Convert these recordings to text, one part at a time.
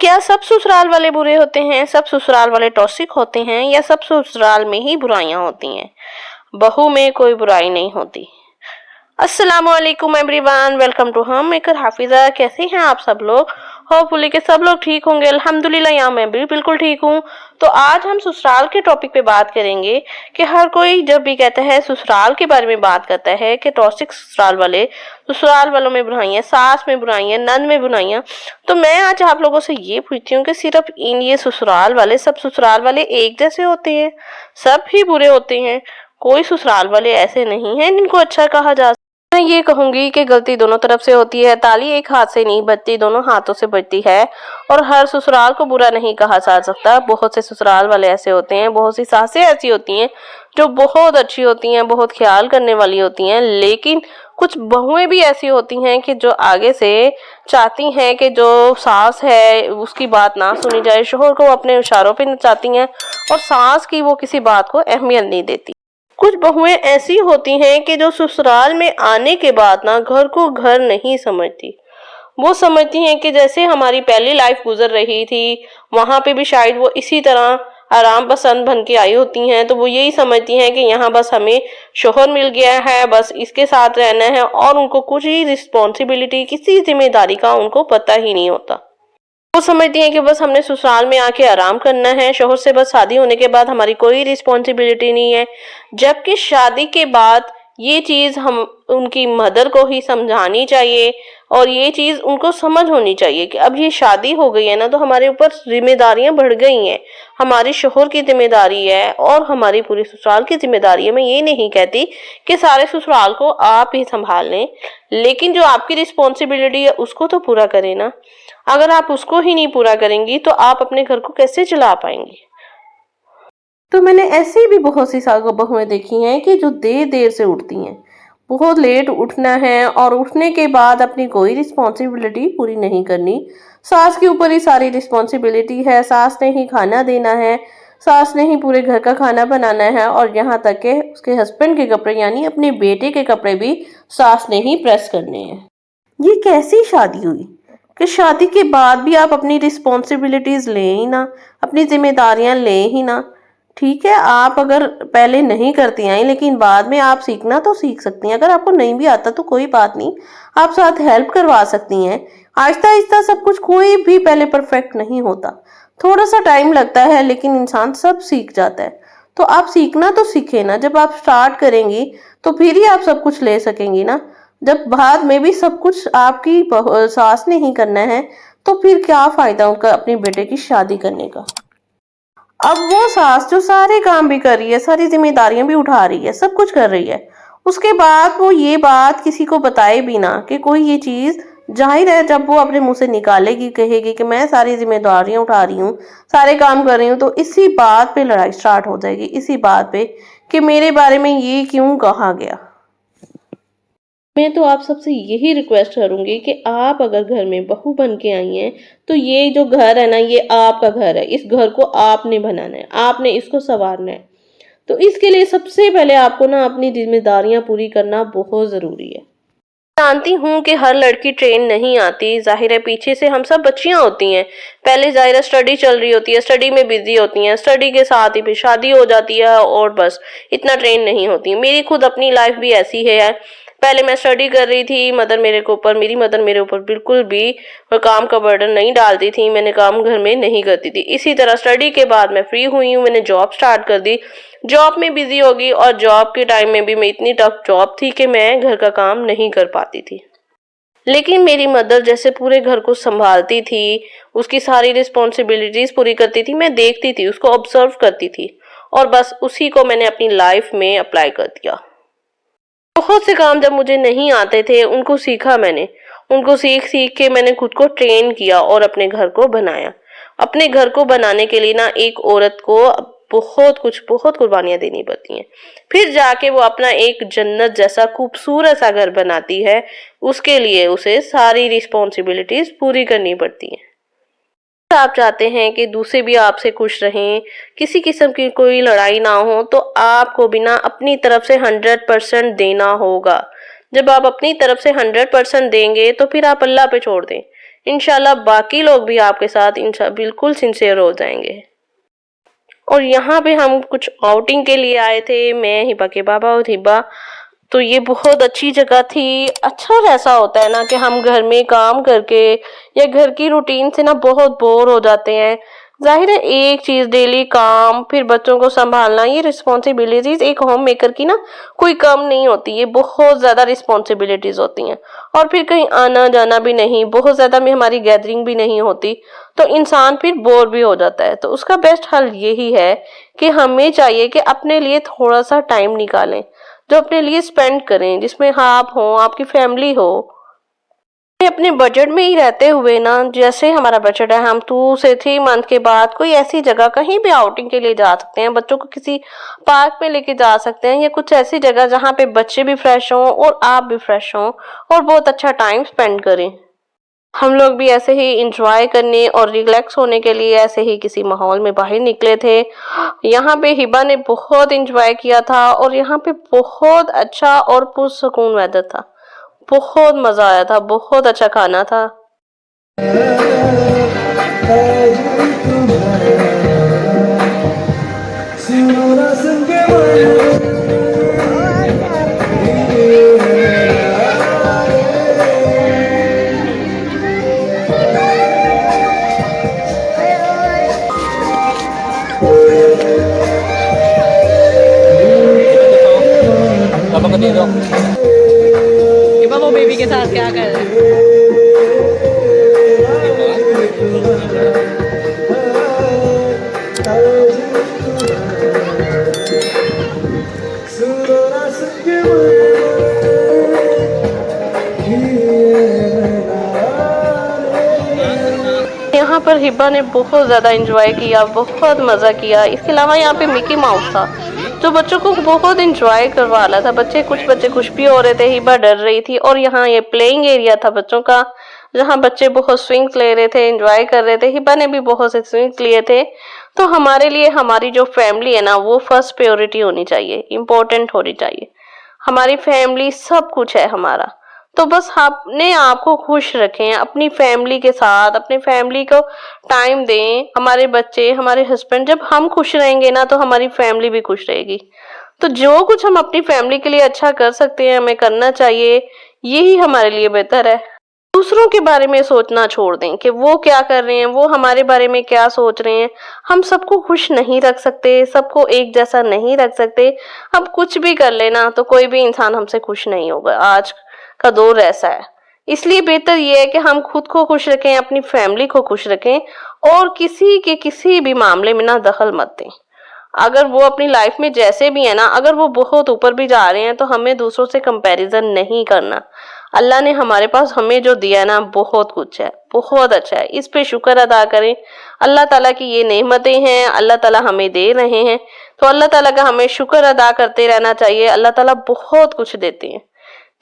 کیا سب سسرال والے برے ہوتے ہیں؟ سب سسرال والے ٹاکسک ہوتے ہیں یا سب سسرال میں ہی برائیاں ہوتی ہیں؟ بہو میں کوئی برائی نہیں ہوتی۔ السلام علیکم everyone, welcome to home maker Hafiza. کیسے ہیں آپ سب لوگ؟ ہوپ فلی کہ سب لوگ ٹھیک ہوں گے۔ الحمدللہ یہاں میں بھی بالکل ٹھیک ہوں۔ تو آج ہم سسرال کے ٹاپک پہ بات کریں گے کہ ہر کوئی جب بھی کہتا ہے سسرال کے بارے میں بات کرتا ہے کہ ٹاکسک سسرال والے، سسرال والوں میں برائیاں، ساس میں برائیاں، نند میں برائیاں، تو میں آج آپ لوگوں سے یہ پوچھتی ہوں کہ صرف یہ سسرال والے، سب سسرال والے ایک جیسے ہوتے ہیں؟ سب ہی برے ہوتے ہیں؟ کوئی سسرال والے ایسے نہیں ہیں جن کو اچھا کہا جا سکتا؟ میں یہ کہوں گی کہ غلطی دونوں طرف سے ہوتی ہے، تالی ایک ہاتھ سے نہیں بجتی، دونوں ہاتھوں سے بجتی ہے، اور ہر سسرال کو برا نہیں کہا جا سکتا۔ بہت سے سسرال والے ایسے ہوتے ہیں، بہت سی ساسیں ایسی ہوتی ہیں جو بہت اچھی ہوتی ہیں، بہت خیال کرنے والی ہوتی ہیں، لیکن کچھ بہویں بھی ایسی ہوتی ہیں کہ جو آگے سے چاہتی ہیں کہ جو ساس ہے اس کی بات نہ سنی جائے، شوہر کو اپنے اشاروں پہ نچاتی ہیں اور ساس کی وہ کسی بات کو اہمیت نہیں دیتی۔ کچھ بہویں ایسی ہوتی ہیں کہ جو سسرال میں آنے کے بعد گھر کو گھر نہیں سمجھتی۔ وہ سمجھتی ہیں کہ جیسے ہماری پہلی لائف گزر رہی تھی وہاں پہ بھی شاید وہ اسی طرح آرام پسند بن کے آئی ہوتی ہیں، تو وہ یہی سمجھتی ہیں کہ یہاں بس ہمیں شوہر مل گیا ہے، بس اس کے ساتھ رہنا ہے، اور ان کو کچھ ہی رسپانسبلٹی، کسی ذمہ داری کا ان کو پتہ ہی نہیں ہوتا۔ وہ سمجھتی ہیں کہ بس ہم نے سسرال میں آ کے آرام کرنا ہے، شوہر سے بس شادی ہونے کے بعد ہماری کوئی رسپانسبلٹی نہیں ہے، جبکہ شادی کے بعد یہ چیز ہم ان کی مدر کو ہی سمجھانی چاہیے، اور یہ چیز ان کو سمجھ ہونی چاہیے کہ اب یہ شادی ہو گئی ہے نا، تو ہمارے اوپر ذمہ داریاں بڑھ گئی ہیں، ہماری شوہر کی ذمہ داری ہے اور ہماری پوری سسرال کی ذمہ داری ہے۔ میں یہ نہیں کہتی کہ سارے سسرال کو آپ ہی سنبھال لیں، لیکن جو آپ کی رسپانسبلٹی ہے اس کو تو پورا کریں نا۔ اگر آپ اس کو ہی نہیں پورا کریں گی تو آپ اپنے گھر کو کیسے چلا پائیں گی؟ تو میں نے ایسی بھی بہت سی بہویں دیکھی ہیں کہ جو دیر سے اٹھتی ہیں، بہت لیٹ اٹھنا ہے، اور اٹھنے کے بعد اپنی کوئی رسپانسبلٹی پوری نہیں کرنی۔ ساس کے اوپر ہی ساری رسپانسبلٹی ہے، ساس نے ہی کھانا دینا ہے، ساس نے ہی پورے گھر کا کھانا بنانا ہے، اور یہاں تک کہ اس کے ہسبینڈ کے کپڑے یعنی اپنے بیٹے کے کپڑے بھی ساس نے ہی پریس کرنے ہیں۔ یہ کیسی شادی ہوئی کہ شادی کے بعد بھی آپ اپنی رسپانسبلٹیز لیں ہی نہ، اپنی ذمہ داریاں لیں ہی نہ؟ ٹھیک ہے، آپ اگر پہلے نہیں کرتی آئیں لیکن بعد میں آپ سیکھنا تو سیکھ سکتی ہیں۔ اگر آپ کو نہیں بھی آتا تو کوئی بات نہیں، آپ ساتھ ہیلپ کروا سکتی ہیں۔ آہستہ آہستہ سب کچھ، کوئی بھی پہلے پرفیکٹ نہیں ہوتا، تھوڑا سا ٹائم لگتا ہے، لیکن انسان سب سیکھ جاتا ہے۔ تو آپ سیکھنا تو سیکھیں نا، جب آپ سٹارٹ کریں گی تو پھر ہی آپ سب کچھ لے سکیں گی نا۔ جب بعد میں بھی سب کچھ آپ کی ساس نے ہی کرنا ہے تو پھر کیا فائدہ ان کا اپنے بیٹے کی شادی کرنے کا؟ اب وہ ساس جو سارے کام بھی کر رہی ہے، ساری ذمہ داریاں بھی اٹھا رہی ہے، سب کچھ کر رہی ہے، اس کے بعد وہ یہ بات کسی کو بتائے بھی نہ کہ کوئی یہ چیز، ظاہر ہے جب وہ اپنے منہ سے نکالے گی، کہے گی کہ میں ساری ذمہ داریاں اٹھا رہی ہوں، سارے کام کر رہی ہوں، تو اسی بات پہ لڑائی سٹارٹ ہو جائے گی، اسی بات پہ کہ میرے بارے میں یہ کیوں کہا گیا۔ میں تو آپ سب سے یہی ریکویسٹ کروں گی کہ آپ اگر گھر میں بہو بن کے آئی ہیں تو یہ جو گھر ہے نا، یہ آپ کا گھر ہے، اس گھر کو آپ نے بنانا ہے، آپ نے اس کو سنوارنا ہے۔ تو اس کے لیے سب سے پہلے آپ کو نا اپنی ذمہ داریاں پوری کرنا بہت ضروری ہے۔ جانتی ہوں کہ ہر لڑکی ٹرین نہیں آتی، ظاہر ہے پیچھے سے ہم سب بچیاں ہوتی ہیں، پہلے ظاہر ہے اسٹڈی چل رہی ہوتی ہے، اسٹڈی میں بزی ہوتی ہیں، اسٹڈی کے ساتھ ہی پھر شادی ہو جاتی ہے، اور بس اتنا ٹرین نہیں ہوتی۔ میری خود اپنی لائف بھی ایسی ہے، پہلے میں اسٹڈی کر رہی تھی، میری مدر میرے اوپر بالکل بھی کام کا برڈن نہیں ڈالتی تھی، میں نے کام گھر میں نہیں کرتی تھی۔ اسی طرح اسٹڈی کے بعد میں فری ہوئی ہوں، میں نے جاب سٹارٹ کر دی، جاب میں بزی ہوگی، اور جاب کے ٹائم میں بھی میں اتنی ٹف جاب تھی کہ میں گھر کا کام نہیں کر پاتی تھی، لیکن میری مدر جیسے پورے گھر کو سنبھالتی تھی، اس کی ساری رسپانسبلٹیز پوری کرتی تھی، میں دیکھتی تھی، اس کو آبزرو کرتی تھی، اور بس اسی کو میں نے اپنی لائف میں اپلائی کر دیا۔ بہت سے کام جب مجھے نہیں آتے تھے ان کو سیکھا میں نے، ان کو سیکھ کے میں نے خود کو ٹرین کیا اور اپنے گھر کو بنایا۔ اپنے گھر کو بنانے کے لیے نا ایک عورت کو بہت قربانیاں دینی پڑتی ہیں، پھر جا کے وہ اپنا ایک جنت جیسا خوبصورت سا گھر بناتی ہے۔ اس کے لیے اسے ساری رسپانسبلٹیز پوری کرنی پڑتی ہیں۔ آپ چاہتے ہیں کہ دوسرے بھی آپ سے خوش رہیں، کسی قسم کی کوئی لڑائی نہ ہو، تو آپ کو بنا اپنی طرف سے 100% دینا ہوگا۔ جب آپ اپنی طرف سے 100% دیں گے تو پھر آپ اللہ پہ چھوڑ دیں انشاءاللہ باقی لوگ بھی آپ کے ساتھ بالکل سنسیئر ہو جائیں گے۔ اور یہاں پہ ہم کچھ آؤٹنگ کے لیے آئے تھے، میں، ہبا کے بابا اور ہبا، تو یہ بہت اچھی جگہ تھی۔ اچھا ایسا ہوتا ہے نا کہ ہم گھر میں کام کر کے یا گھر کی روٹین سے نا بہت بور ہو جاتے ہیں۔ ظاہر ہے ایک چیز ڈیلی کام، پھر بچوں کو سنبھالنا، یہ رسپانسبلٹیز ایک ہوم میکر کی نا کوئی کم نہیں ہوتی، یہ بہت زیادہ رسپانسبلٹیز ہوتی ہیں۔ اور پھر کہیں آنا جانا بھی نہیں، بہت زیادہ میں ہماری گیدرنگ بھی نہیں ہوتی، تو انسان پھر بور بھی ہو جاتا ہے۔ تو اس کا بیسٹ حل یہی ہے کہ ہمیں چاہیے کہ اپنے لیے تھوڑا سا ٹائم نکالیں، جو اپنے لیے سپینڈ کریں، جس میں آپ ہوں، آپ کی فیملی ہو۔ اپنے بجٹ میں ہی رہتے ہوئے نا، جیسے ہمارا بجٹ ہے، ہم 2 سے 3 منتھ کے بعد کوئی ایسی جگہ کہیں بھی آؤٹنگ کے لیے جا سکتے ہیں، بچوں کو کسی پارک میں لے کے جا سکتے ہیں، یا کچھ ایسی جگہ جہاں پہ بچے بھی فریش ہوں اور آپ بھی فریش ہوں اور بہت اچھا ٹائم سپینڈ کریں۔ ہم لوگ بھی ایسے ہی انجوائے کرنے اور ریلیکس ہونے کے لیے ایسے ہی کسی ماحول میں باہر نکلے تھے۔ یہاں پہ ہبا نے بہت انجوائے کیا تھا، اور یہاں پہ بہت اچھا اور پرسکون ویدر تھا، بہت مزہ آیا تھا، بہت اچھا کھانا تھا۔ وہ بیبی کے ساتھ کیا کر رہے ہیں؟ یہاں پر ہبا نے بہت زیادہ انجوائے کیا، بہت مزہ کیا۔ اس کے علاوہ یہاں پہ مکی ماؤس تھا جو بچوں کو بہت انجوائے کروا رہا تھا۔ کچھ بچے خوش بھی ہو رہے تھے، ہبا ڈر رہی تھی۔ اور یہاں یہ پلینگ ایریا تھا بچوں کا، جہاں بچے بہت سوئنگز لے رہے تھے، انجوائے کر رہے تھے۔ ہبا نے بھی بہت سے سوئنگز لیے تھے۔ تو ہمارے لیے ہماری جو فیملی ہے نا، وہ فرسٹ پریورٹی ہونی چاہیے، امپورٹنٹ ہونی چاہیے۔ ہماری فیملی سب کچھ ہے ہمارا۔ تو بس اپنے آپ کو خوش رکھیں، اپنی فیملی کے ساتھ، اپنی فیملی کو ٹائم دیں۔ ہمارے بچے، ہمارے ہسبینڈ، جب ہم خوش رہیں گے نا تو ہماری فیملی بھی خوش رہے گی۔ تو جو کچھ ہم اپنی فیملی کے لیے اچھا کر سکتے ہیں، ہمیں کرنا چاہیے، یہی ہمارے لیے بہتر ہے۔ دوسروں کے بارے میں سوچنا چھوڑ دیں کہ وہ کیا کر رہے ہیں، وہ ہمارے بارے میں کیا سوچ رہے ہیں۔ ہم سب کو خوش نہیں رکھ سکتے، سب کو ایک جیسا نہیں رکھ سکتے۔ ہم کچھ بھی کر لینا تو کوئی بھی انسان ہم سے خوش نہیں ہوگا، آج کا دور ایسا ہے۔ اس لیے بہتر یہ ہے کہ ہم خود کو خوش رکھیں، اپنی فیملی کو خوش رکھیں، اور کسی بھی معاملے میں نہ دخل مت دیں۔ اگر وہ اپنی لائف میں جیسے بھی ہیں نا، اگر وہ بہت اوپر بھی جا رہے ہیں تو ہمیں دوسروں سے کمپیریزن نہیں کرنا۔ اللہ نے ہمارے پاس ہمیں جو دیا نا، بہت کچھ ہے، بہت اچھا ہے، اس پہ شکر ادا کریں۔ اللہ تعالیٰ کی یہ نعمتیں ہیں، اللہ تعالیٰ ہمیں دے رہے ہیں، تو اللہ تعالیٰ کا ہمیں شکر ادا کرتے رہنا چاہیے۔ اللہ تعالیٰ بہت کچھ دیتے ہیں،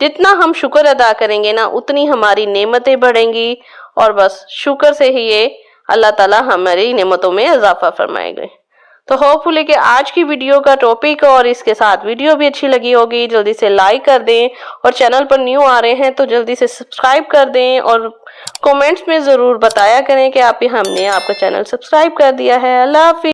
جتنا ہم شکر ادا کریں گے نا، اتنی ہماری نعمتیں بڑھیں گی، اور بس شکر سے ہی یہ اللہ تعالیٰ ہماری نعمتوں میں اضافہ فرمائے گے۔ تو ہوپ فلی کہ آج کی ویڈیو کا ٹاپک اور اس کے ساتھ ویڈیو بھی اچھی لگی ہوگی۔ جلدی سے لائک کر دیں، اور چینل پر نیو آ رہے ہیں تو جلدی سے سبسکرائب کر دیں، اور کومنٹس میں ضرور بتایا کریں کہ ہم نے آپ کا چینل سبسکرائب کر دیا ہے۔ اللہ حافظ۔